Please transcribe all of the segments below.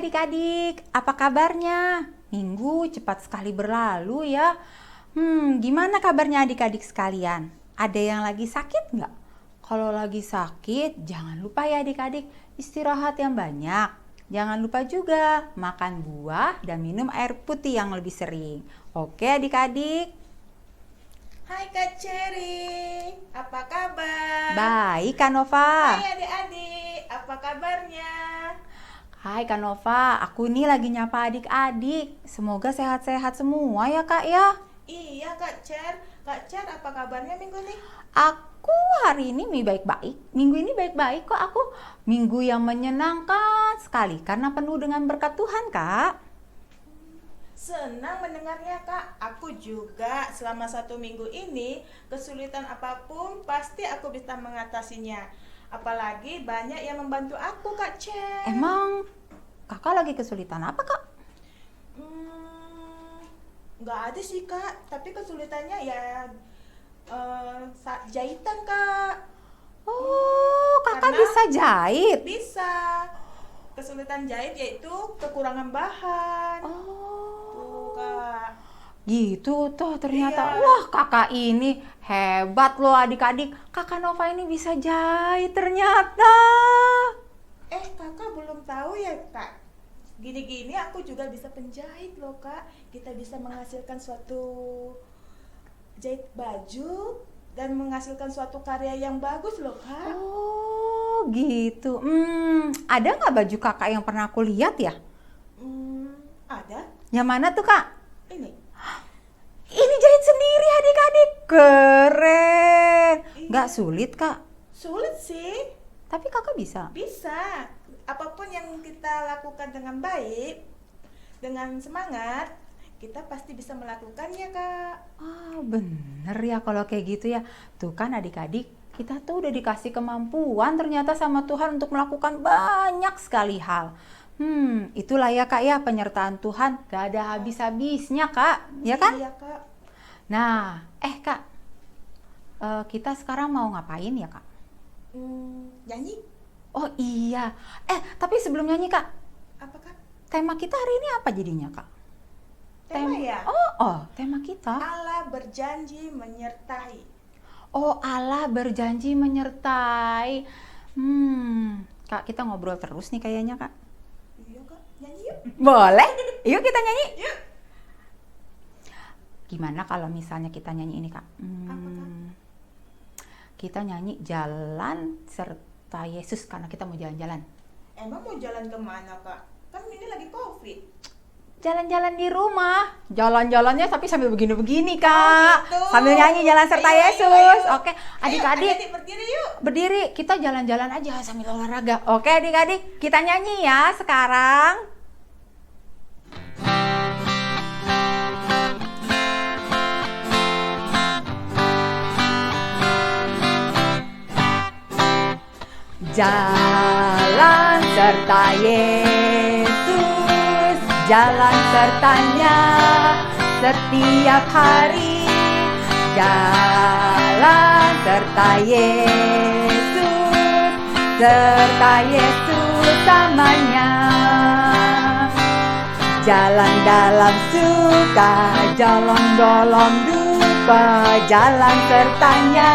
adik-adik, apa kabarnya? Minggu cepat sekali berlalu ya. Gimana kabarnya adik-adik sekalian? Ada yang lagi sakit nggak? Kalau lagi sakit, jangan lupa ya adik-adik, istirahat yang banyak. Jangan lupa juga makan buah dan minum air putih yang lebih sering. Oke adik-adik? Hai Kak Cherry, apa kabar? Baik Kak Nova. Hai adik-adik, apa kabarnya? Hai Kak Nova, aku nih lagi nyapa adik-adik. Semoga sehat-sehat semua ya Kak ya. Iya Kak Cher, apa kabarnya minggu ini? Aku hari ini baik-baik. Minggu ini baik-baik kok aku. Minggu yang menyenangkan sekali karena penuh dengan berkat Tuhan Kak. Senang mendengarnya Kak, aku juga selama 1 minggu ini kesulitan apapun pasti aku bisa mengatasinya. Apalagi banyak yang membantu aku Kak Cher. Emang kakak lagi kesulitan apa Kak? Nggak ada sih Kak, tapi kesulitannya ya saat jahitan Kak. Oh, kakak Karena bisa jahit? Bisa. Kesulitan jahit yaitu kekurangan bahan. Tuh Kak. Gitu tuh ternyata. Iya. Wah kakak ini hebat loh adik-adik. Kakak Nova ini bisa jahit ternyata. Kakak belum tahu ya Kak. Gini-gini aku juga bisa penjahit loh Kak. Kita bisa menghasilkan suatu jahit baju dan menghasilkan suatu karya yang bagus loh Kak. Oh gitu. Ada nggak baju kakak yang pernah aku lihat ya? Ada? Yang mana tuh kak? Ini. Ini jahit sendiri adik-adik. Keren. Iya. Nggak sulit kak? Sulit sih. Tapi kakak bisa. Bisa. Apapun yang kita lakukan dengan baik, dengan semangat, kita pasti bisa melakukannya Kak. Bener ya kalau kayak gitu ya. Tuh kan adik-adik, kita tuh udah dikasih kemampuan ternyata sama Tuhan untuk melakukan banyak sekali hal. Itulah ya kak ya, penyertaan Tuhan gak ada habis-habisnya kak, ya kan? Iya Kak. Nah, kak, kita sekarang mau ngapain ya kak? Nyanyi? Oh iya, tapi sebelum nyanyi kak, Apa Kak? tema kita hari ini apa jadinya kak? Tema ya? Tema kita. Allah berjanji menyertai. Oh, Allah berjanji menyertai. Kak, kita ngobrol terus nih kayaknya, Kak. Iya Kak, nyanyi yuk. Boleh? Yuk kita nyanyi. Yuk. Gimana kalau misalnya kita nyanyi ini, Kak? Apa Kak? Kita nyanyi Jalan Serta Yesus karena kita mau jalan-jalan. Emang mau jalan kemana Kak? Kan ini lagi COVID. Jalan-jalan di rumah. Jalan-jalannya tapi sambil begini-begini, Kak. Gitu. Sambil nyanyi Jalan Serta Ayo, Yesus. ayo. Oke, Ayo, adik-adik. adik berdiri yuk. Berdiri, kita jalan-jalan aja sambil olahraga. Oke adik-adik, kita nyanyi ya sekarang. Jalan serta Yesus, jalan sertanya setiap hari. Jalan serta Yesus samanya. Jalan dalam suka, jalan dalam duka, jalan sertanya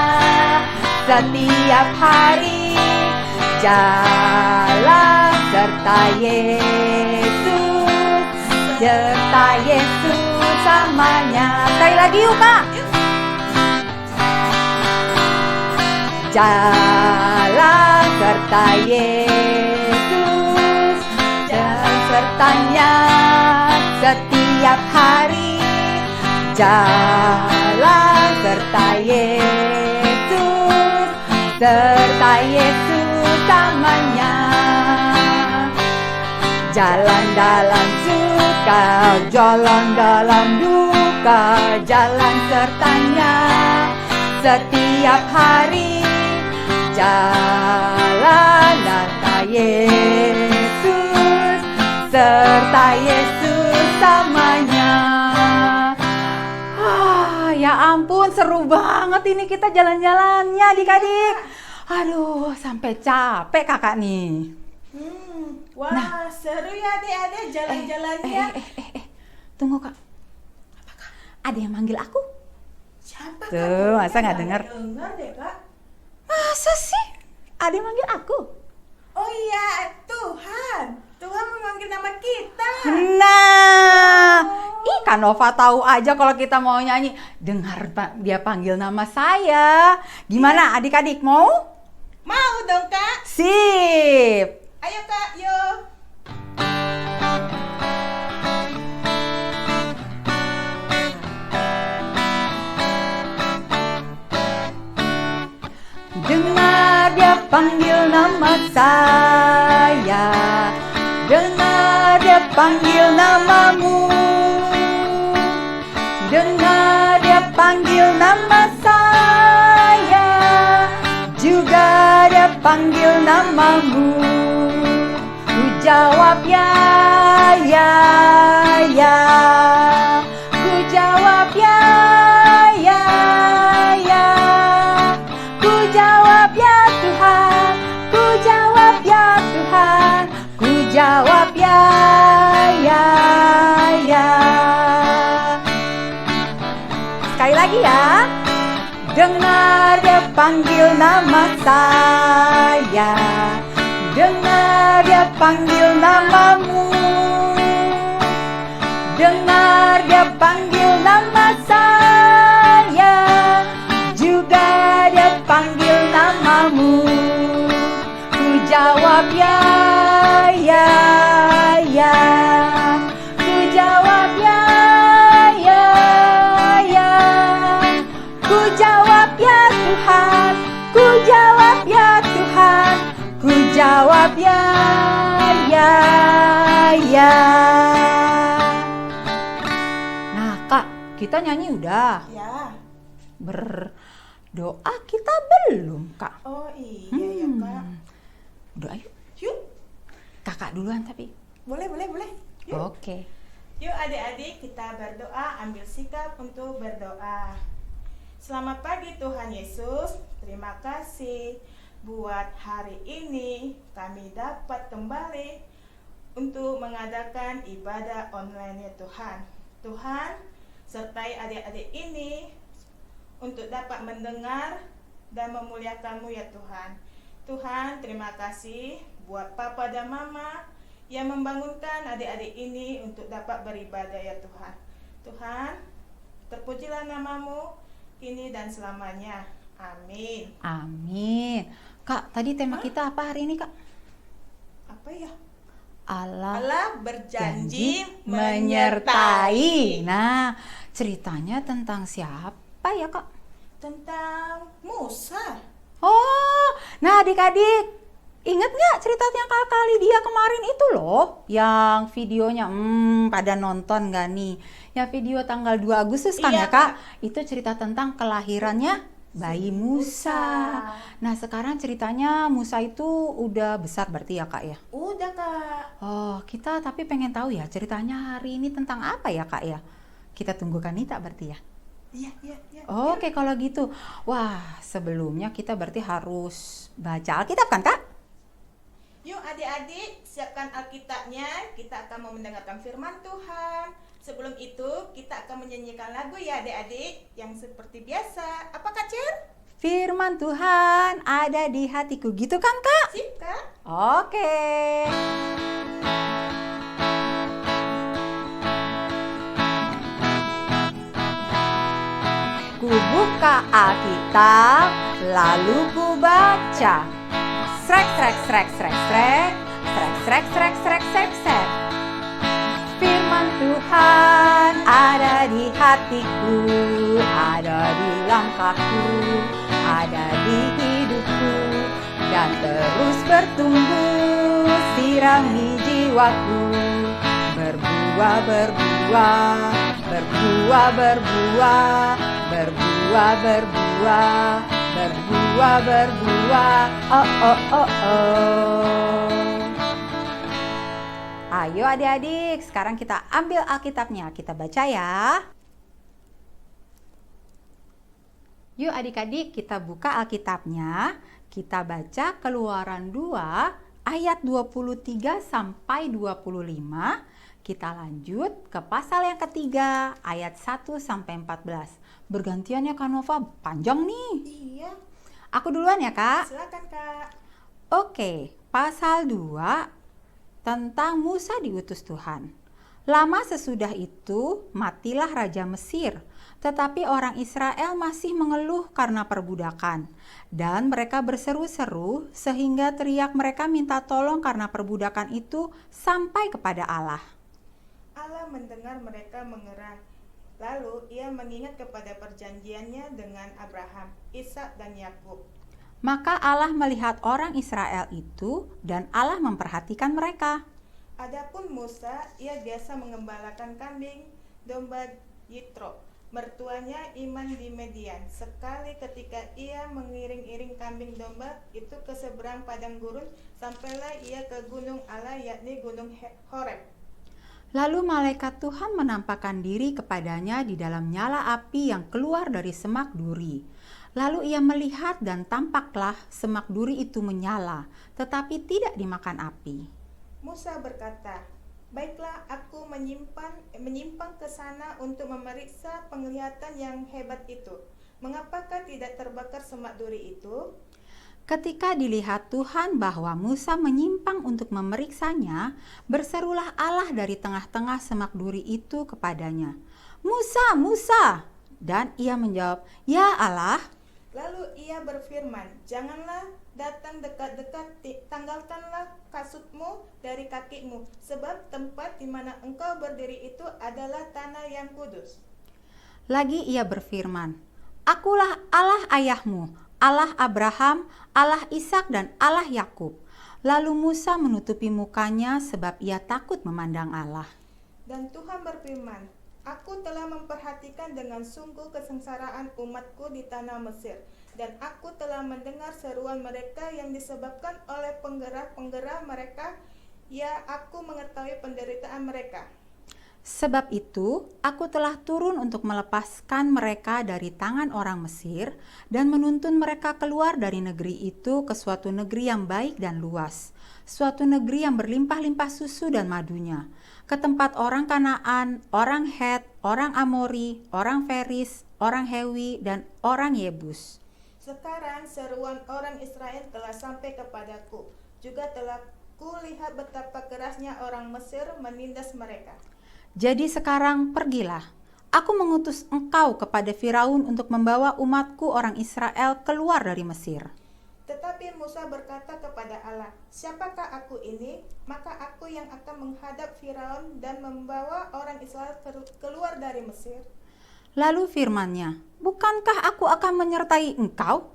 setiap hari. Jalan serta Yesus samanya. Sekali lagi yuk kak. Jalan serta Yesus, jalan sertanya setiap hari. Jalan serta Yesus samanya. Jalan dalam suka, jalan dalam duka, jalan sertanya setiap hari. Jalan serta Yesus samanya. Ya ampun, seru banget ini kita jalan-jalannya adik-adik. Aduh, sampai capek kakak nih. Wah, Nah. seru ya adik-adik jalan-jalannya. Tunggu Kak. Ada yang manggil aku. Siapa Tuh, Kak? masa nggak dengar? Dengar deh Kak. Masa sih? Ada yang manggil aku? Oh iya, Tuhan. Tuhan memanggil nama kita. Nah, ih Kak Nova tahu aja kalau kita mau nyanyi. Dengar Pak, dia panggil nama saya. Gimana adik-adik mau? Mau dong Kak. Sip. Ayo Kak, yuk. Dengar dia panggil nama saya. Dengar dia panggil namamu. Dengar dia panggil nama saya. Juga dia panggil namamu. Ku jawab ya, ya, ya. Ku jawab ya, ya, ya. Ku jawab ya Tuhan. Ku jawab ya Tuhan. Ku jawab ya, ya, ya. Sekali lagi ya. Dengar dia panggil nama saya. Dengar dia panggil namamu. Dengar dia panggil nama saya. Juga dia panggil namamu. Ku jawab ya, ya, ya. Ku jawab ya, ya, ya. Ku jawab ya Tuhan. Ku jawab ya Tuhan. Ku jawab ya, ya, ya. Nah Kak, kita nyanyi udah. Ya. Berdoa kita belum Kak. Oh iya ya Kak. Doa yuk. Yuk. Kakak duluan tapi. Boleh. Yuk. Oke. Yuk adik-adik kita berdoa, ambil sikap untuk berdoa. Selamat pagi Tuhan Yesus. Terima kasih buat hari ini kami dapat kembali untuk mengadakan ibadah online ya Tuhan. Tuhan, sertai adik-adik ini untuk dapat mendengar dan memuliakan-Mu ya Tuhan. Tuhan, terima kasih buat Papa dan Mama yang membangunkan adik-adik ini untuk dapat beribadah ya Tuhan. Tuhan, terpujilah nama-Mu kini dan selamanya. Amin. Amin. Kak, tadi tema kita apa hari ini Kak? Apa ya? Allah berjanji menyertai. Nah, ceritanya tentang siapa ya Kak? Tentang Musa. Oh, nah adik-adik, inget nggak ceritanya Kakak Lydia kemarin itu loh, yang videonya, pada nonton nggak nih? Ya video tanggal 2 Agustus kan Iya, ya Kak? Itu cerita tentang kelahirannya bayi Musa. Nah sekarang ceritanya Musa itu udah besar berarti ya Kak ya? Udah Kak. Oh, kita tapi pengen tahu ya ceritanya hari ini tentang apa ya Kak ya? Kita tunggu Kanita berarti ya? Iya. Oke, kalau gitu. Wah, sebelumnya kita berarti harus baca Alkitab kan, Kak? Yuk adik-adik, siapkan Alkitabnya. Kita akan mau mendengarkan firman Tuhan. Sebelum itu, kita akan menyanyikan lagu ya adik-adik, yang seperti biasa. Apa Kak Cer? Firman Tuhan ada di hatiku, gitu kan, Kak? Sip Kak? Oke. Ku buka Alkitab, lalu ku baca. Srek, srek, srek, srek, srek. Srek, srek, srek, srek, srek, srek. Firman Tuhan ada di hatiku, ada di langkahku, ada di hidupku, dan terus bertumbuh, sirami jiwaku. Berbuah, berbuah, berbuah, berbuah, berbuah, berbuah, berbuah, berbuah. Oh, oh, oh, oh. Ayo adik-adik, sekarang kita ambil Alkitabnya, kita baca ya. Yuk adik-adik, kita buka Alkitabnya, kita baca Keluaran 2 ayat 23 sampai 25. Kita lanjut ke pasal yang ketiga, ayat 1 sampai 14. Bergantian ya Kak Nova, panjang nih. Iya, Aku duluan ya Kak. silakan Kak. Oke, pasal 2 tentang Musa diutus Tuhan. Lama sesudah itu, matilah Raja Mesir, tetapi orang Israel masih mengeluh karena perbudakan. Dan mereka berseru-seru sehingga teriak mereka minta tolong karena perbudakan itu sampai kepada Allah. Allah mendengar mereka mengerang. Lalu ia mengingat kepada perjanjiannya dengan Abraham, Ishak dan Yakub. Maka Allah melihat orang Israel itu dan Allah memperhatikan mereka. Adapun Musa, ia biasa mengembalakan kambing domba Yitro, mertuanya Iman di Median. Sekali ketika ia mengiring-iring kambing domba itu ke seberang padang gurun, sampailah ia ke gunung Allah, yakni gunung Horeb. Lalu malaikat Tuhan menampakkan diri kepadanya di dalam nyala api yang keluar dari semak duri. Lalu ia melihat dan tampaklah semak duri itu menyala, tetapi tidak dimakan api. Musa berkata, "Baiklah, aku menyimpang ke sana untuk memeriksa penglihatan yang hebat itu. Mengapakah tidak terbakar semak duri itu?" Ketika dilihat Tuhan bahwa Musa menyimpang untuk memeriksanya, berserulah Allah dari tengah-tengah semak duri itu kepadanya, "Musa, Musa!" Dan ia menjawab, "Ya Allah." Lalu ia berfirman, "Janganlah datang dekat-dekat, tanggalkanlah kasutmu dari kakimu, sebab tempat di mana engkau berdiri itu adalah tanah yang kudus." Lagi ia berfirman, "Akulah Allah ayahmu, Allah Abraham, Allah Ishak dan Allah Yakub." Lalu Musa menutupi mukanya sebab ia takut memandang Allah. Dan Tuhan berfirman, "Aku telah memperhatikan dengan sungguh kesengsaraan umatku di tanah Mesir, dan aku telah mendengar seruan mereka yang disebabkan oleh penggerah-penggerah mereka. Ya, aku mengetahui penderitaan mereka. Sebab itu, aku telah turun untuk melepaskan mereka dari tangan orang Mesir dan menuntun mereka keluar dari negeri itu ke suatu negeri yang baik dan luas, suatu negeri yang berlimpah-limpah susu dan madunya, ke tempat orang Kanaan, orang Het, orang Amori, orang Feris, orang Hewi, dan orang Yebus. Sekarang seruan orang Israel telah sampai kepadaku. Juga telah kulihat betapa kerasnya orang Mesir menindas mereka. Jadi sekarang pergilah, aku mengutus engkau kepada Firaun untuk membawa umatku orang Israel keluar dari Mesir." Tetapi Musa berkata kepada Allah, "Siapakah aku ini? Maka aku yang akan menghadap Firaun dan membawa orang Israel keluar dari Mesir." Lalu firman-Nya, "Bukankah aku akan menyertai engkau?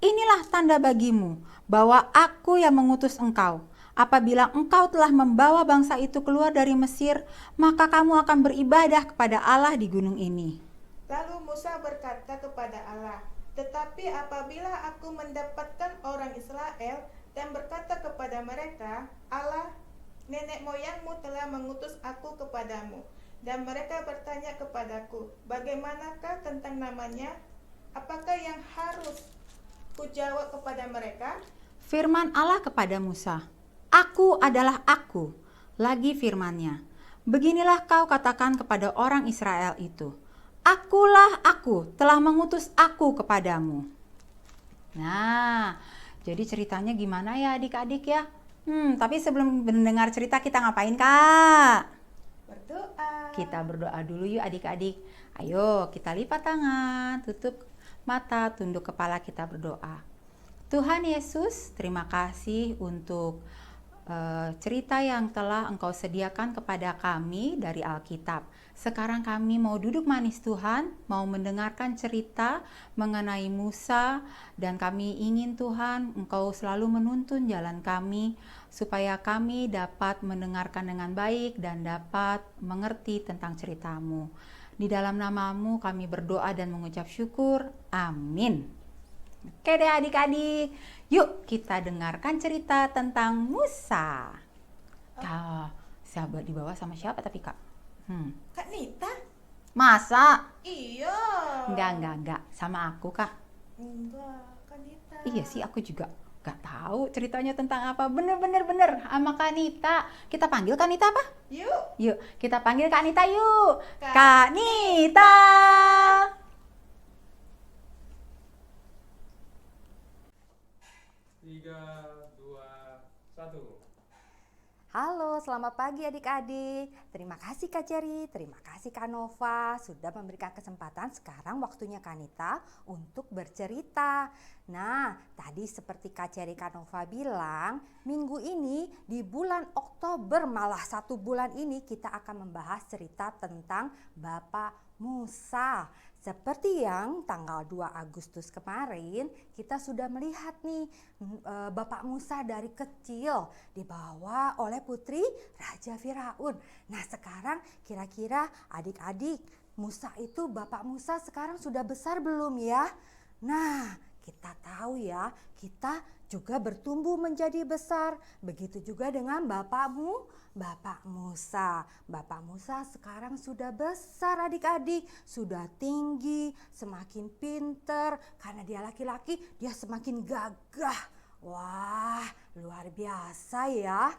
Inilah tanda bagimu bahwa aku yang mengutus engkau. Apabila engkau telah membawa bangsa itu keluar dari Mesir, maka kamu akan beribadah kepada Allah di gunung ini." Lalu Musa berkata kepada Allah, "Tetapi apabila aku mendapatkan orang Israel dan berkata kepada mereka, Allah, nenek moyangmu telah mengutus aku kepadamu, dan mereka bertanya kepadaku, bagaimanakah tentang namanya? Apakah yang harus kujawab kepada mereka?" Firman Allah kepada Musa, "Aku adalah aku." Lagi firman-Nya, "Beginilah kau katakan kepada orang Israel itu, Akulah aku, telah mengutus aku kepadamu." Nah, jadi ceritanya gimana ya adik-adik ya? Tapi sebelum mendengar cerita kita ngapain Kak? Berdoa. Kita berdoa dulu yuk adik-adik. Ayo kita lipat tangan, tutup mata, tunduk kepala, kita berdoa. Tuhan Yesus, terima kasih untuk cerita yang telah Engkau sediakan kepada kami dari Alkitab. Sekarang kami mau duduk manis Tuhan, mau mendengarkan cerita mengenai Musa, dan kami ingin Tuhan Engkau selalu menuntun jalan kami supaya kami dapat mendengarkan dengan baik dan dapat mengerti tentang cerita-Mu. Di dalam nama-Mu kami berdoa dan mengucap syukur. Amin. Oke deh adik-adik, yuk kita dengarkan cerita tentang Musa. Sahabat dibawa sama siapa tapi Kak? Kak Nita? Masa? Iya. Enggak, sama aku Kak. Enggak, Kak Nita. Iya sih aku juga. Gak tahu ceritanya tentang apa. Bener sama Kak Nita. Kita panggil Kak Nita apa? Yuk. Yuk, kita panggil Kak Nita yuk. Kak Kak Nita. Tiga, dua, satu. Halo, selamat pagi adik-adik. Terima kasih Kak Cherry, terima kasih Kak Nova sudah memberikan kesempatan. Sekarang waktunya Kak Nita untuk bercerita. Nah, tadi seperti Kak Cherry, Kak Nova bilang, minggu ini di bulan Oktober, malah 1 bulan ini kita akan membahas cerita tentang Bapak Musa. Seperti yang tanggal 2 Agustus kemarin kita sudah melihat nih Bapak Musa dari kecil dibawa oleh putri Raja Firaun. Nah sekarang kira-kira adik-adik Musa itu Bapak Musa sekarang sudah besar belum ya? Nah kita tahu ya kita juga bertumbuh menjadi besar. Begitu juga dengan Bapak Musa. Bapak Musa sekarang sudah besar adik-adik, sudah tinggi, semakin pinter. Karena dia laki-laki, dia semakin gagah. Wah, luar biasa ya.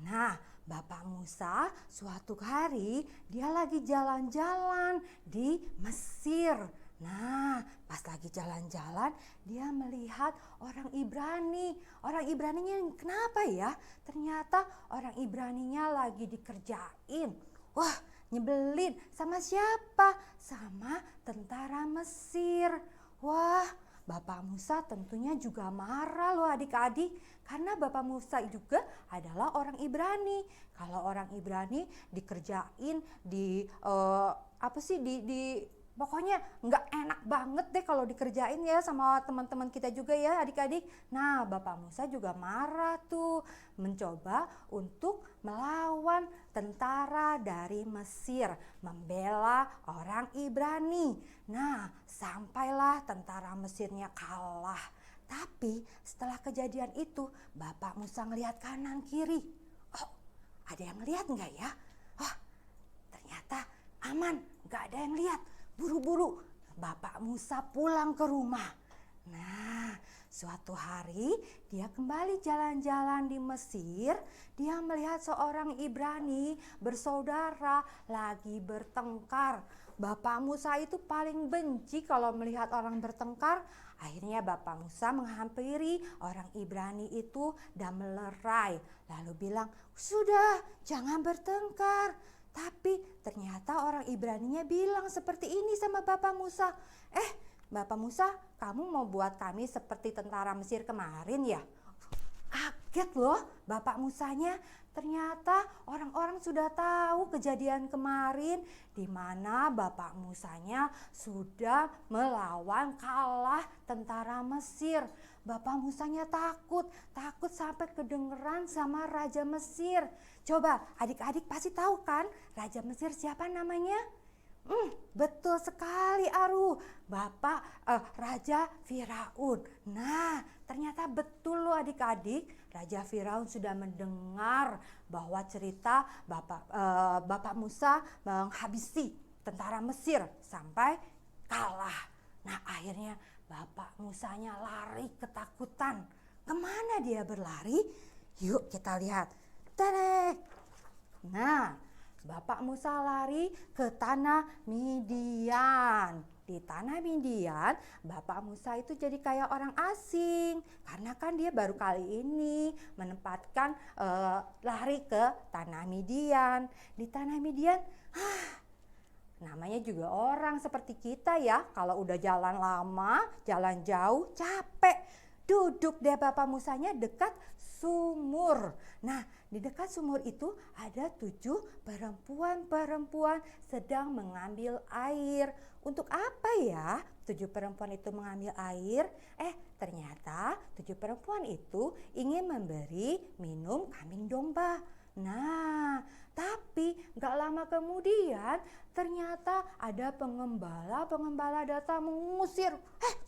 Nah, Bapak Musa suatu hari dia lagi jalan-jalan di Mesir. Nah, pas lagi jalan-jalan dia melihat orang Ibrani. Orang Ibraninya kenapa ya? Ternyata orang Ibraninya lagi dikerjain. Wah, nyebelin. Sama siapa? Sama tentara Mesir. Wah, Bapak Musa tentunya juga marah loh adik-adik. Karena Bapak Musa juga adalah orang Ibrani. Kalau orang Ibrani dikerjain pokoknya nggak enak banget deh kalau dikerjain ya sama teman-teman kita juga ya adik-adik. Nah Bapak Musa juga marah tuh, mencoba untuk melawan tentara dari Mesir, membela orang Ibrani. Nah sampailah tentara Mesirnya kalah. Tapi setelah kejadian itu Bapak Musa ngelihat kanan kiri. Oh ada yang lihat nggak ya? Oh ternyata aman, nggak ada yang lihat. Buru-buru Bapak Musa pulang ke rumah. Nah, suatu hari dia kembali jalan-jalan di Mesir. Dia melihat seorang Ibrani bersaudara lagi bertengkar. Bapak Musa itu paling benci kalau melihat orang bertengkar. Akhirnya Bapak Musa menghampiri orang Ibrani itu dan melerai. Lalu bilang, "Sudah, jangan bertengkar." Tapi ternyata orang Ibraninya bilang seperti ini sama Bapak Musa. Bapak Musa, kamu mau buat kami seperti tentara Mesir kemarin ya? Kaget loh Bapak Musanya. Ternyata orang-orang sudah tahu kejadian kemarin di mana Bapak Musanya sudah melawan kalah tentara Mesir. Bapak Musanya takut sampai kedengeran sama Raja Mesir. Coba adik-adik pasti tahu kan Raja Mesir siapa namanya? Betul sekali Aru, Raja Firaun. Nah ternyata betul loh adik-adik, Raja Firaun sudah mendengar bahwa cerita Bapak Musa menghabisi tentara Mesir sampai kalah. Nah akhirnya Bapak Musanya lari ketakutan. Kemana dia berlari? Yuk kita lihat. Tadek. Nah Bapak Musa lari ke tanah Midian. Di tanah Midian, Bapak Musa itu jadi kayak orang asing. Karena kan dia baru kali ini menempatkan lari ke tanah Midian. Di tanah Midian, namanya juga orang seperti kita ya. Kalau udah jalan lama, jalan jauh, capek. Duduk deh Bapak Musanya dekat sumur. Nah di dekat sumur itu ada 7 perempuan sedang mengambil air. Untuk apa ya 7 perempuan itu mengambil air? Ternyata 7 perempuan itu ingin memberi minum kambing domba. Nah tapi gak lama kemudian ternyata ada pengembala datang mengusir.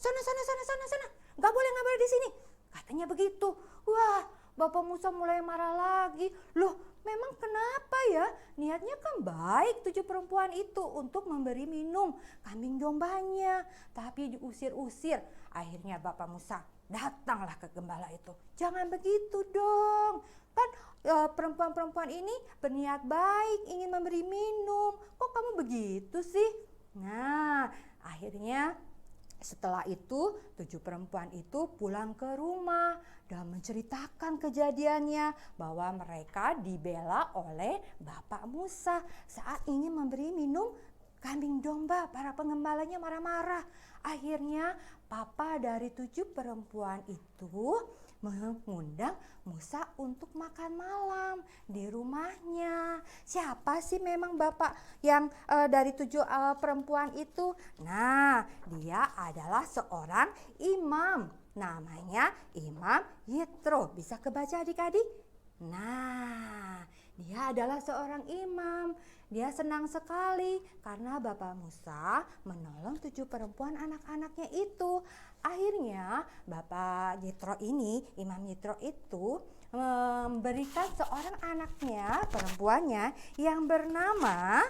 Sana. Gak boleh di sini. Katanya begitu. Wah Bapak Musa mulai marah lagi. Loh, memang kenapa ya? Niatnya kan baik 7 perempuan itu untuk memberi minum kambing dombanya, tapi diusir-usir. Akhirnya Bapak Musa datanglah ke gembala itu. Jangan begitu dong. Kan perempuan-perempuan ini berniat baik ingin memberi minum. Kok kamu begitu sih? Nah, akhirnya setelah itu 7 perempuan itu pulang ke rumah dan menceritakan kejadiannya bahwa mereka dibela oleh Bapak Musa saat ingin memberi minum kambing domba. Para pengembalanya marah-marah. Akhirnya papa dari 7 perempuan itu mengundang Musa untuk makan malam di rumahnya. Siapa sih memang bapak yang dari 7 perempuan itu? Nah, dia adalah seorang imam. Namanya Imam Yitro. Bisa kebaca adik-adik? Nah, dia adalah seorang imam. Dia senang sekali karena Bapak Musa menolong 7 perempuan anak-anaknya itu. Akhirnya Bapak Yitro ini, Imam Yitro itu memberikan seorang anaknya, perempuannya yang bernama,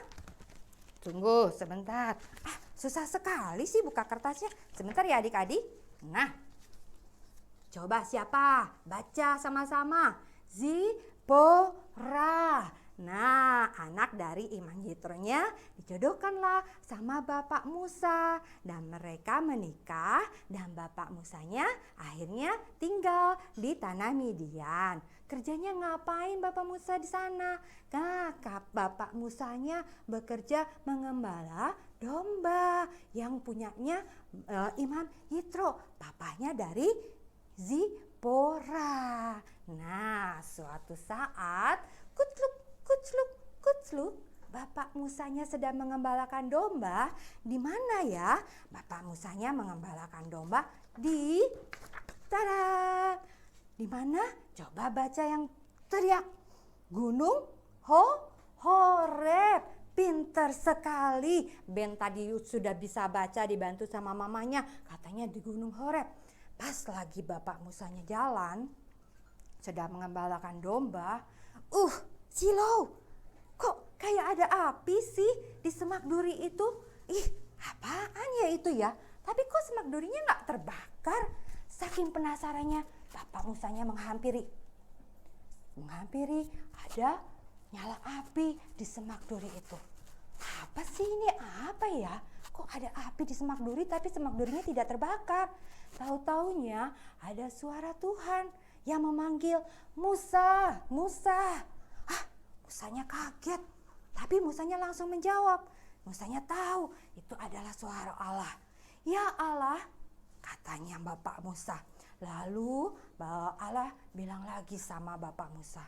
tunggu sebentar, susah sekali sih buka kertasnya. Sebentar ya adik-adik. Nah, coba siapa? Baca sama-sama. Zipora. Nah, anak dari Imam Yitronya dijodohkanlah sama Bapak Musa dan mereka menikah dan Bapak Musanya akhirnya tinggal di tanah Midian. Kerjanya ngapain Bapak Musa di sana? Nah, Bapak Musanya bekerja mengembala domba yang punyanya Imam Yitro, papanya dari Zipora. Nah, suatu saat kutluk kucluk, Bapak Musanya sedang mengembalakan domba. Di mana ya? Bapak Musanya mengembalakan domba di di mana? Coba baca yang teriak. Gunung Horeb. Pinter sekali. Ben tadi sudah bisa baca dibantu sama mamanya. Katanya di Gunung Horeb. Pas lagi Bapak Musanya jalan, sedang mengembalakan domba. Silau, kok kayak ada api sih di semak duri itu? Ih, apaan ya itu ya? Tapi kok semak durinya nggak terbakar? Saking penasarannya, Bapak Musanya menghampiri, ada nyala api di semak duri itu. Apa sih ini? Apa ya? Kok ada api di semak duri tapi semak durinya tidak terbakar? Tahu-taunya ada suara Tuhan yang memanggil, Musa, Musa. Musanya kaget, tapi Musanya langsung menjawab. Musanya tahu itu adalah suara Allah. Ya Allah, katanya Bapak Musa. Lalu Allah bilang lagi sama Bapak Musa,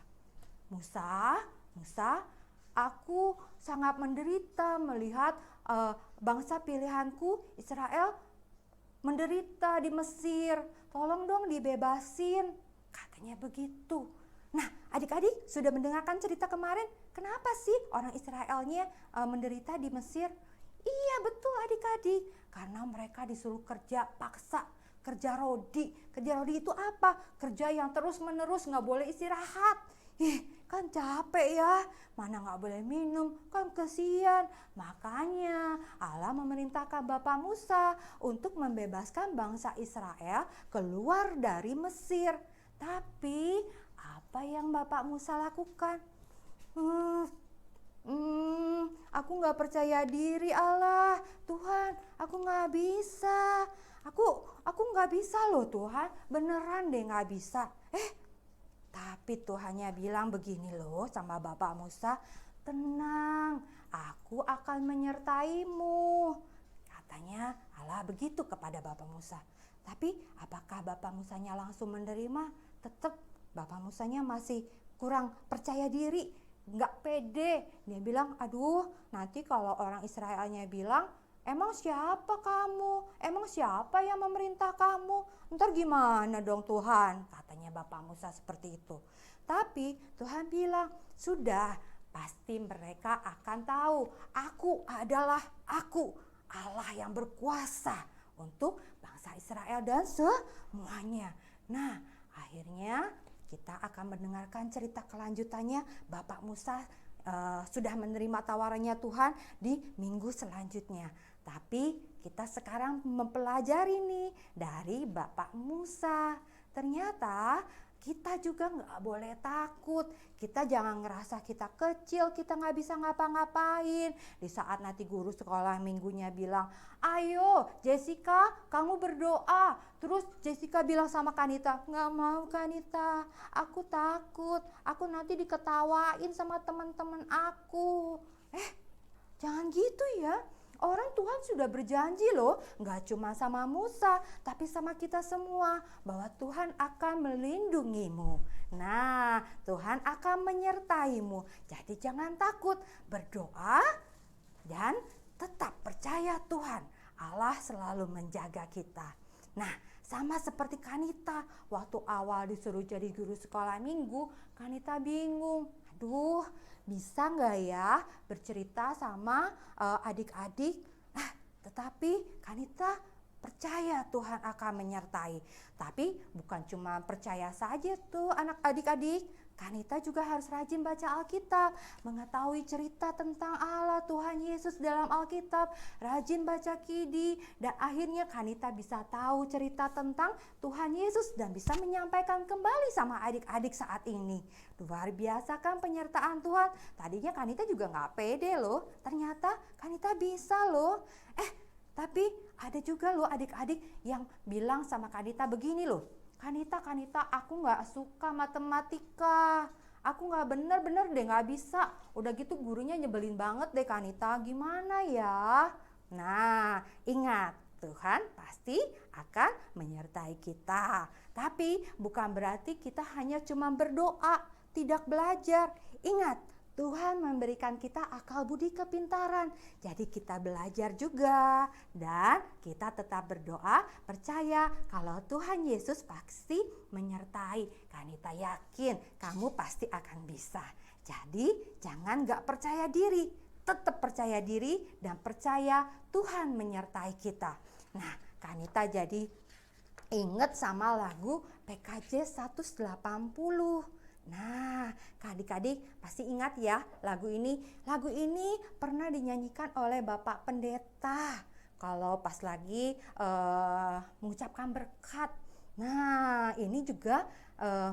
Musa, aku sangat menderita melihat bangsa pilihanku Israel menderita di Mesir. Tolong dong dibebasin, katanya begitu. Nah, adik-adik sudah mendengarkan cerita kemarin, kenapa sih orang Israelnya menderita di Mesir? Iya betul adik-adik, karena mereka disuruh kerja paksa, kerja rodi. Kerja rodi itu apa? Kerja yang terus-menerus, nggak boleh istirahat. Kan capek ya, mana nggak boleh minum, kan kesian. Makanya Allah memerintahkan Bapak Musa untuk membebaskan bangsa Israel keluar dari Mesir. Tapi apa yang Bapak Musa lakukan? Aku nggak percaya diri Allah, Tuhan, aku nggak bisa. Aku nggak bisa loh Tuhan, beneran deh nggak bisa. Tapi Tuhannya bilang begini loh sama Bapak Musa, tenang, aku akan menyertaimu. Katanya Allah begitu kepada Bapak Musa. Tapi apakah Bapak Musanya langsung menerima? Tetap Bapak Musanya masih kurang percaya diri, nggak pede. Dia bilang, aduh nanti kalau orang Israelnya bilang, emang siapa kamu? Emang siapa yang memerintah kamu? Ntar gimana dong Tuhan? Katanya Bapak Musa seperti itu. Tapi Tuhan bilang, sudah pasti mereka akan tahu aku adalah aku, Allah yang berkuasa untuk bangsa Israel dan semuanya. Nah, akhirnya kita akan mendengarkan cerita kelanjutannya. Bapak Musa sudah menerima tawarannya Tuhan di minggu selanjutnya. Tapi kita sekarang mempelajari nih dari Bapak Musa. Ternyata kita juga nggak boleh takut. Kita jangan ngerasa kita kecil, kita nggak bisa ngapa-ngapain. Di saat nanti guru sekolah minggunya bilang, ayo Jessica kamu berdoa. Terus Jessica bilang sama Kanita, nggak mau Kanita, aku takut. Aku nanti diketawain sama teman-teman aku. Jangan gitu ya. Orang Tuhan sudah berjanji loh, nggak cuma sama Musa, tapi sama kita semua, bahwa Tuhan akan melindungimu. Nah, Tuhan akan menyertaimu. Jadi jangan takut, berdoa dan tetap percaya Tuhan. Allah selalu menjaga kita. Nah, sama seperti Kanita, waktu awal disuruh jadi guru sekolah minggu, Kanita bingung. Aduh, bisa nggak ya bercerita sama adik-adik? Tetapi Kanita percaya Tuhan akan menyertai. Tapi bukan cuma percaya saja tuh anak adik-adik. Kanita juga harus rajin baca Alkitab, mengetahui cerita tentang Allah Tuhan Yesus dalam Alkitab, rajin baca Kidi, dan akhirnya Kanita bisa tahu cerita tentang Tuhan Yesus dan bisa menyampaikan kembali sama adik-adik saat ini. Luar biasa kan penyertaan Tuhan. Tadinya Kanita juga nggak pede loh, ternyata Kanita bisa loh. Tapi ada juga loh adik-adik yang bilang sama Kanita begini loh, Kanita, aku nggak suka matematika. Aku nggak bener-bener deh, nggak bisa. Udah gitu gurunya nyebelin banget deh Kanita, gimana ya? Nah, ingat, Tuhan pasti akan menyertai kita. Tapi bukan berarti kita hanya cuma berdoa, tidak belajar. Ingat, Tuhan memberikan kita akal budi kepintaran. Jadi kita belajar juga dan kita tetap berdoa, percaya kalau Tuhan Yesus pasti menyertai. Kanita yakin kamu pasti akan bisa. Jadi jangan gak percaya diri, tetap percaya diri dan percaya Tuhan menyertai kita. Nah, Kanita jadi ingat sama lagu PKJ 180. Nah, adik-adik pasti ingat ya lagu ini. Lagu ini pernah dinyanyikan oleh Bapak Pendeta kalau pas lagi mengucapkan berkat. Nah, ini juga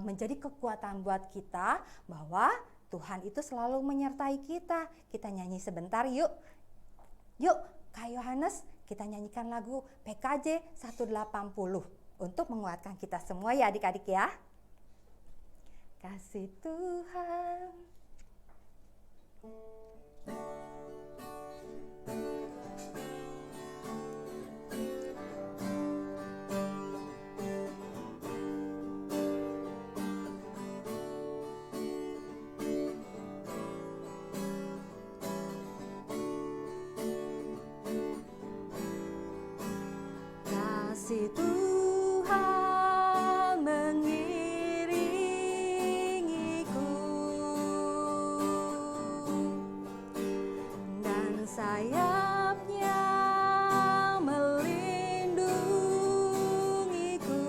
menjadi kekuatan buat kita bahwa Tuhan itu selalu menyertai kita. Kita nyanyi sebentar yuk. Yuk, Kak Yohanes, kita nyanyikan lagu PKJ 180 untuk menguatkan kita semua ya adik-adik ya. Kasih Tuhan. Kasih Tuhan mengiringiku dan sayapnya melindungiku.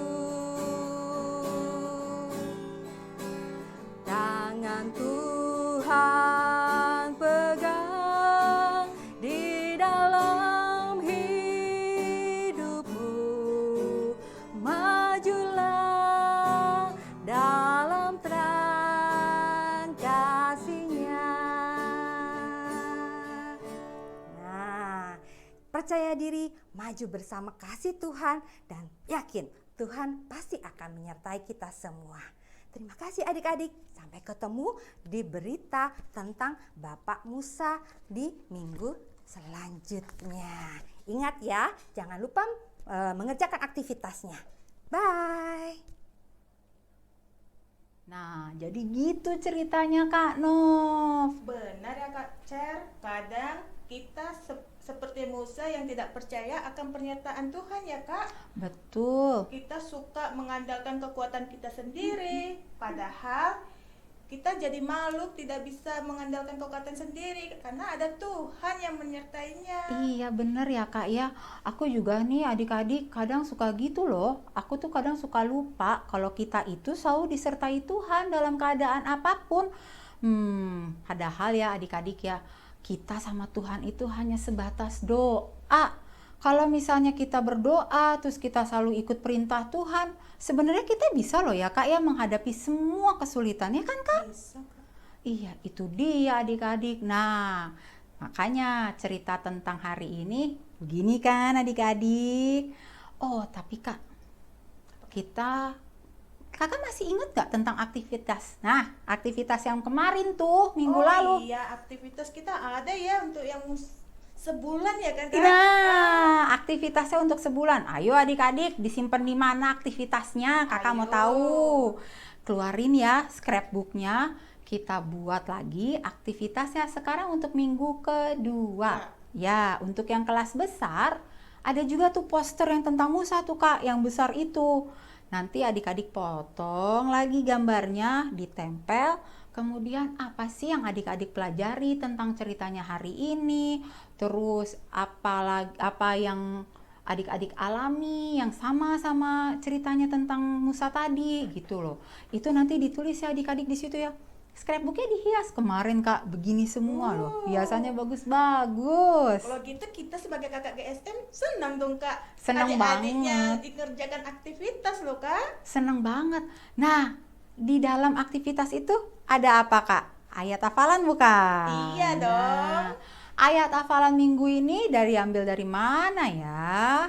Tangan Tuhan pegang di dalam hidupmu. Majulah dalam terang kasih-Nya. Nah, percaya diri, maju bersama kasih Tuhan, dan yakin Tuhan pasti akan menyertai kita semua. Terima kasih adik-adik. Sampai ketemu di berita tentang Bapak Musa di minggu selanjutnya. Ingat ya, jangan lupa mengerjakan aktivitasnya. Bye. Nah, jadi gitu ceritanya Kak Nov. Benar ya Kak Cer, kadang kita seperti Musa yang tidak percaya akan pernyataan Tuhan ya Kak. Betul. Kita suka mengandalkan kekuatan kita sendiri, padahal kita jadi malu, tidak bisa mengandalkan kekuatan sendiri karena ada Tuhan yang menyertainya. Iya bener ya Kak ya. Aku juga nih adik-adik kadang suka gitu loh. Aku tuh kadang suka lupa kalau kita itu selalu disertai Tuhan dalam keadaan apapun. Padahal ya adik-adik ya, kita sama Tuhan itu hanya sebatas doa. Kalau misalnya kita berdoa, terus kita selalu ikut perintah Tuhan, sebenarnya kita bisa loh ya Kak ya menghadapi semua kesulitannya kan Kak? Bisa, Kak. Iya, itu dia adik-adik. Nah, makanya cerita tentang hari ini begini kan adik-adik. Oh, tapi Kak, Kakak masih ingat gak tentang aktivitas? Nah, aktivitas yang kemarin tuh, minggu lalu. Iya, aktivitas kita ada ya untuk yang sebulan ya kan Kak? Nah, aktivitasnya untuk sebulan. Ayo adik-adik, disimpan di mana aktivitasnya? Kakak mau Ayo. tahu. Keluarin ya scrapbooknya. Kita buat lagi aktivitasnya sekarang untuk minggu kedua. Ya, untuk yang kelas besar, ada juga tuh poster yang tentang Musa tuh Kak, yang besar itu. Nanti adik-adik potong lagi gambarnya, ditempel. Kemudian apa sih yang adik-adik pelajari tentang ceritanya hari ini? Terus apa yang adik-adik alami yang sama ceritanya tentang Musa tadi gitu loh. Itu nanti ditulis ya adik-adik di situ ya. Scrapbooknya dihias kemarin Kak, begini semua loh. Hiasannya bagus-bagus. Kalau gitu kita sebagai kakak GSM senang dong Kak. Senang Adik-adiknya banget. dikerjakan aktivitas loh Kak. Seneng banget. Nah, di dalam aktivitas itu ada apa Kak? Ayat hafalan bukan? Iya dong. Nah, ayat hafalan minggu ini ambil dari mana ya?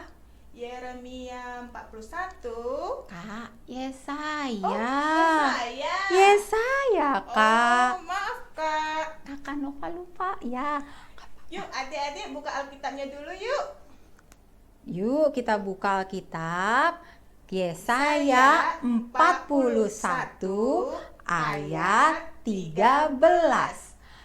Yeremia 41. Kak, Yesaya. Saya. Yesaya Kak. Oh, maaf Kak. Kakak lupa ya. Yuk adik-adik buka Alkitabnya dulu yuk. Yuk kita buka Alkitab. Yesaya 41 ayat 13.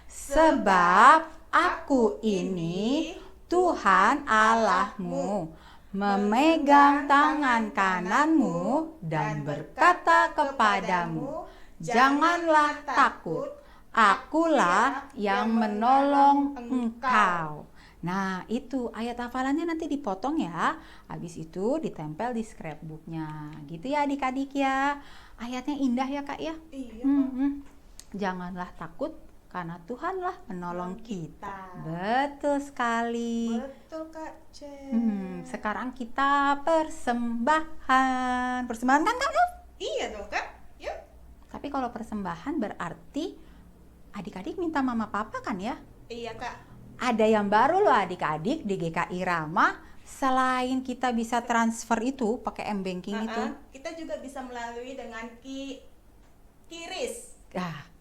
Sebab aku ini Tuhan Allahmu, memegang tangan kananmu dan berkata kepadamu, janganlah takut, akulah yang menolong engkau. Nah, itu ayat hafalannya nanti dipotong ya. Habis itu ditempel di scrapbooknya. Gitu ya adik-adik ya. Ayatnya indah ya Kak ya. Iya. Janganlah takut karena Tuhanlah menolong kita. Kita. Betul sekali. Betul Kak C. Sekarang kita persembahan. Persembahan kan Kak Nov? Iya dong Kak. Yuk. Tapi kalau persembahan berarti adik-adik minta mama papa kan ya? Iya Kak. Ada yang baru loh adik-adik di GKI Rama. Selain kita bisa transfer itu pakai M-Banking itu. Kita juga bisa melalui dengan kiris.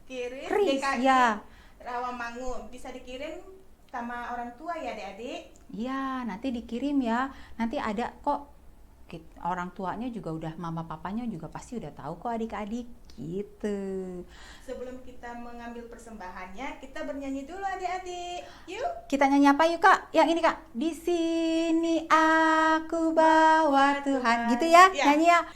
Kiris Kris, GKI ya. Rawamangun. Bisa dikirim sama orang tua ya adik-adik. Iya, nanti dikirim ya. Nanti ada kok orang tuanya juga udah, mama papanya juga pasti udah tahu kok adik-adik gitu. Sebelum kita mengambil persembahannya, kita bernyanyi dulu adik-adik. Yuk. Kita nyanyi apa yuk Kak? Yang ini Kak. Di sini aku bawa Tuhan. Gitu ya, Ya. nyanyi ya.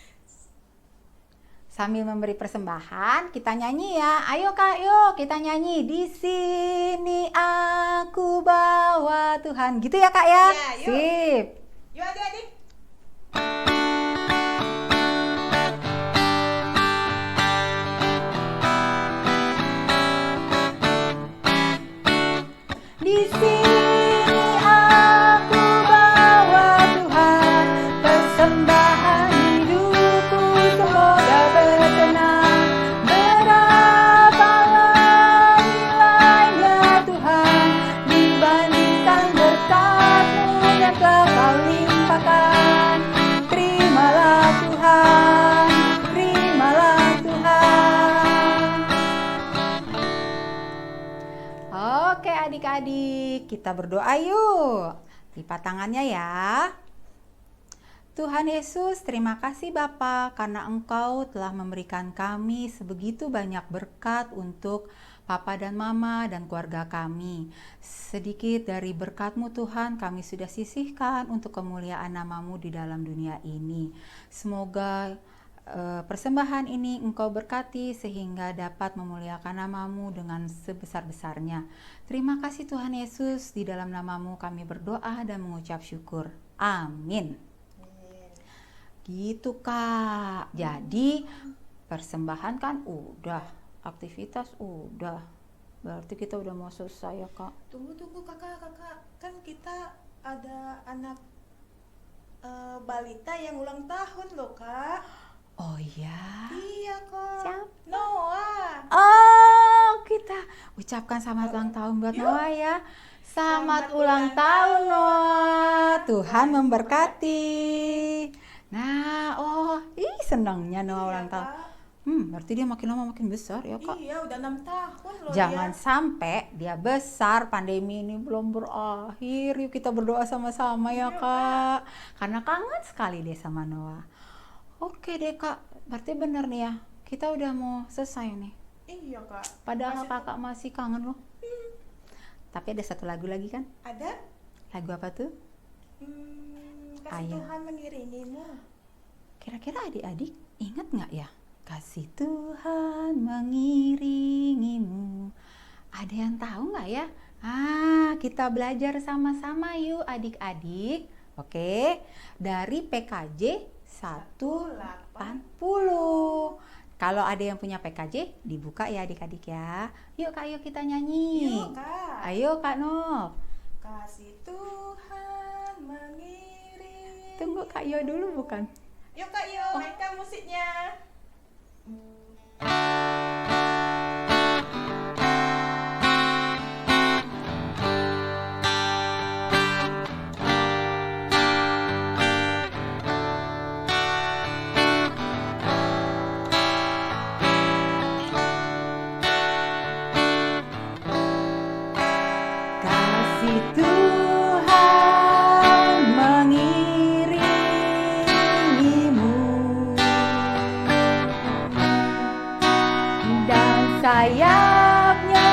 Sambil memberi persembahan, kita nyanyi ya. Ayo Kak, yuk kita nyanyi. Di sini aku bawa Tuhan. Gitu ya Kak ya? Ya, yuk. Sip. Yuk adik-adik. Di sini aku bawa Tuhan, persembahan hidupku semoga berkenan. Berapalah nilainya Tuhan dibandingkan berkat-Mu yang telah Kau limpahkan. Terimalah Tuhan, terimalah Tuhan. Oke adik-adik, kita berdoa yuk. Lipat tangannya ya. Tuhan Yesus, terima kasih Bapa karena Engkau telah memberikan kami sebegitu banyak berkat untuk Papa dan Mama dan keluarga kami. Sedikit dari berkat-Mu Tuhan kami sudah sisihkan untuk kemuliaan nama-Mu di dalam dunia ini. Semoga persembahan ini Engkau berkati sehingga dapat memuliakan namamu dengan sebesar-besarnya. Terima kasih Tuhan Yesus, di dalam namamu kami berdoa dan mengucap syukur. Amin. Gitu Kak. Jadi persembahan kan udah, aktivitas udah. Berarti kita udah mau selesai ya Kak. Tunggu kakak, kan kita ada anak balita yang ulang tahun loh Kak. Oh iya. Iya Kak. Siapa? Noah. Oh, kita ucapkan selamat ulang tahun buat Yuk. Noah ya. Selamat Selamat ulang ulang tahun tahun, Noah. Tuhan Tuhan memberkati. Nah, senangnya Noah Iya, ulang tahun. Kak. Berarti dia makin lama makin besar ya Kak. Iya, udah 6 tahun loh Jangan dia. sampai dia besar, pandemi ini belum berakhir. Yuk kita berdoa sama-sama ya Iya, Kak. Karena kangen sekali deh sama Noah. Oke deh Kak, berarti bener nih ya. Kita udah mau selesai nih. Iya Kak. Padahal Masih- kakak masih kangen loh. Tapi ada satu lagu lagi kan? Ada? Lagu apa tuh? Kasih Ayo. Tuhan mengiringimu. Kira-kira adik-adik ingat nggak ya? Kasih Tuhan mengiringimu. Ada yang tahu nggak ya? Kita belajar sama-sama yuk adik-adik. Oke, dari PKJ 180. Kalau ada yang punya PKJ, dibuka ya adik-adik ya. Yuk Kak, yuk kita nyanyi. Yuk Kak. Ayo Kak Nov. Kasih Tuhan mengiringi. Tunggu Kak Yo dulu bukan? Yuk Kak, yuk mainkan musiknya. Kasih Tuhan mengiringimu dan sayapnya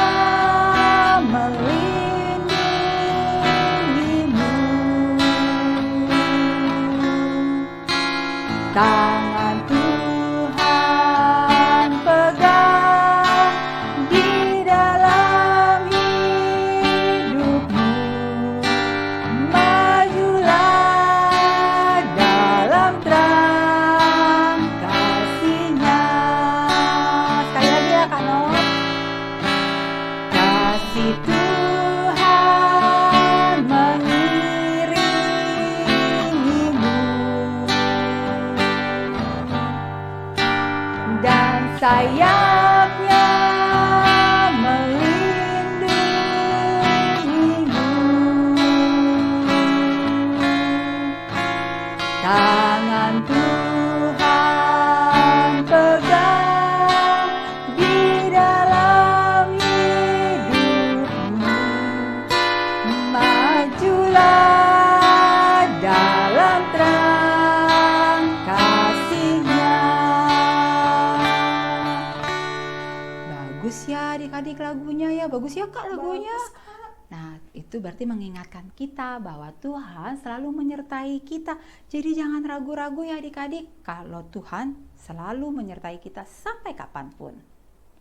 melindungimu. Tangan Tuhan pegang di dalam hidupmu. Majulah dalam terang kasih-Nya. Sekali lagi ya Kak Noh. Kasih Tuhan mengiringimu dan sayapnya melindungimu. Tangan Tuhan pegang di dalam hidupmu. Majulah dalam terang kasih-Nya. Bagus ya adik-adik lagunya ya. Bagus ya Kak lagunya. Bagus, Kak. Nah, itu berarti mengingatkan kita bahwa Tuhan selalu menyertai kita. Jadi jangan ragu-ragu ya adik-adik, kalau Tuhan selalu menyertai kita sampai kapanpun.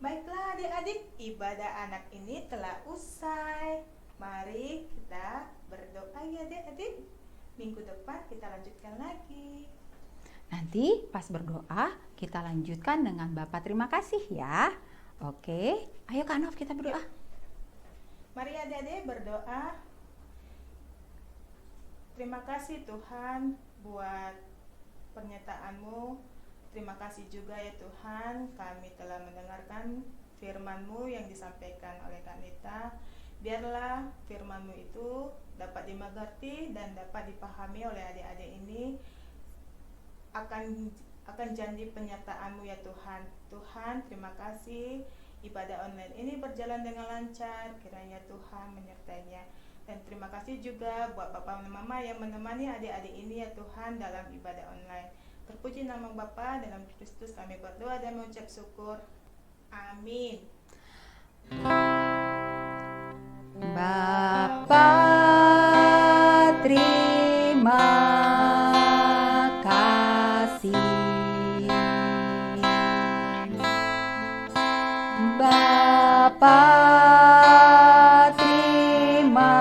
Baiklah adik-adik, ibadah anak ini telah usai. Mari kita berdoa ya adik-adik. Minggu depan kita lanjutkan lagi. Nanti pas berdoa, kita lanjutkan dengan Bapak terima kasih ya. Oke, ayo Kak Nov kita berdoa. Mari adik-adik berdoa. Terima kasih Tuhan buat pernyataan-Mu. Terima kasih juga ya Tuhan, kami telah mendengarkan firman-Mu yang disampaikan oleh Kak Nita. Biarlah firman-Mu itu dapat dimengerti dan dapat dipahami oleh adik-adik ini akan janji penyertaan-Mu ya Tuhan. Tuhan, terima kasih. Ibadah online ini berjalan dengan lancar, kiranya Tuhan menyertainya. Dan terima kasih juga buat Bapak dan Mama yang menemani adik-adik ini ya Tuhan dalam ibadah online. Terpuji nama Bapa dalam Kristus kami berdoa dan mengucap syukur. Amin. Bapa terima kasih. terima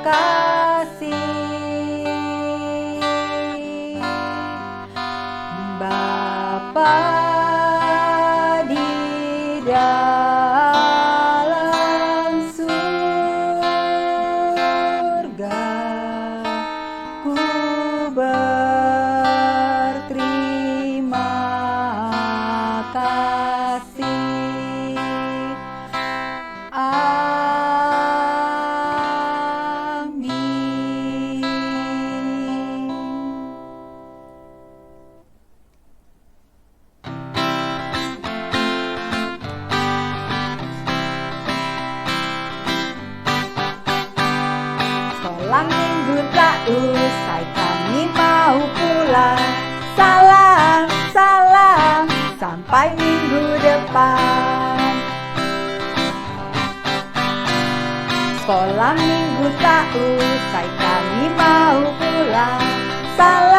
kasih. Bapa di dalam surga, ku berterima kasih. Amin. Sekolah minggu tak usai, kami mau pulang. Salam, salam, sampai minggu depan. Sekolah minggu tak usai, kami mau pulang. Salam.